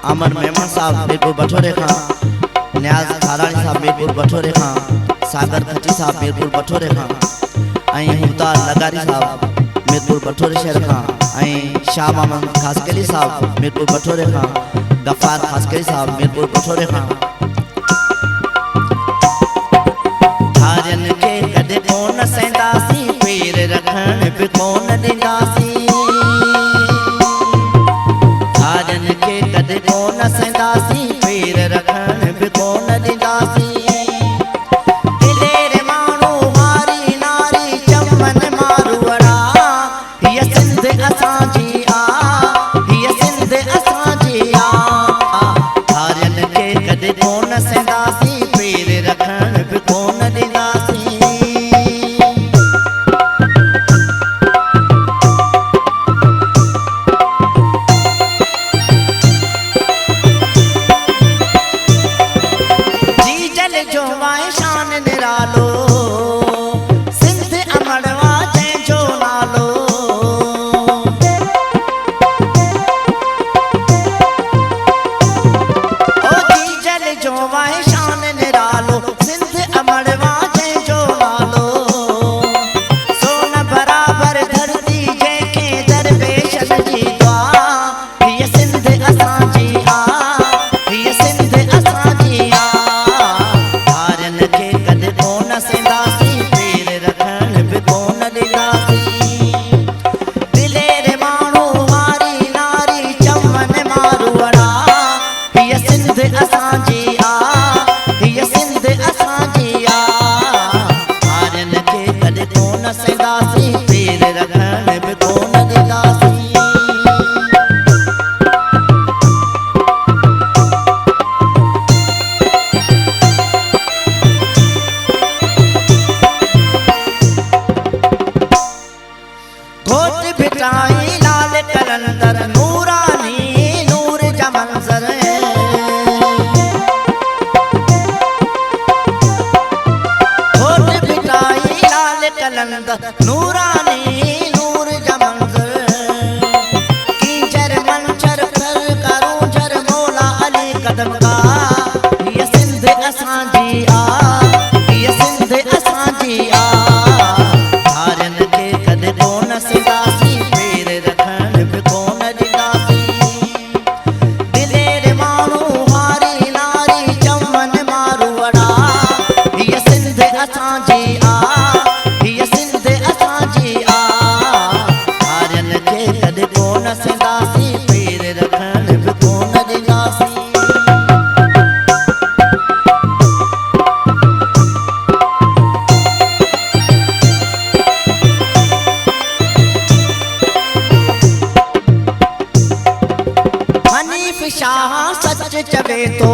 अमन मेमन साहब मीरपुर बठोरे खां, न्याज थारानी साहब मीरपुर बठोरे खां, सागर खची साहब मीरपुर बठोरे खां, मुख्तार लगारी साहब मीरपुर बठोरे शहर खां, शाह मोहम्मद खासकली साहब मीरपुर बठोरे खां, गफ्फार खासकली साहब मीरपुर बठोरे खां। धारन के कदे कोन सेंदासी, पैर रखण पे कोन ॾींदासी। धारन के कदे कोन सेंदासी, पैर रखण पे कोन ॾींदासी। दिलेर माण्हू हारी नारी चमन मारूअड़ा, हीअ सिंध असांजी आ, हीअ सिंध असांजी आ। धारन के कदे कोन सेंदासी, पैर रखण पे कोन ॾींदासी। नूरानी नूर जमंजर कीचर मंचर कर करूं जर मौला अली कदम का। ये सिंध असांजी आ, ये सिंध असांजी आ। धारन के कदे कोन सेंदासी, पैर रखण पे कोन ॾींदासी। दिलेर माण्हू हारी नारी चमन मारूअड़ा, ये सिंध असांजी आ, शाह सच चवे तो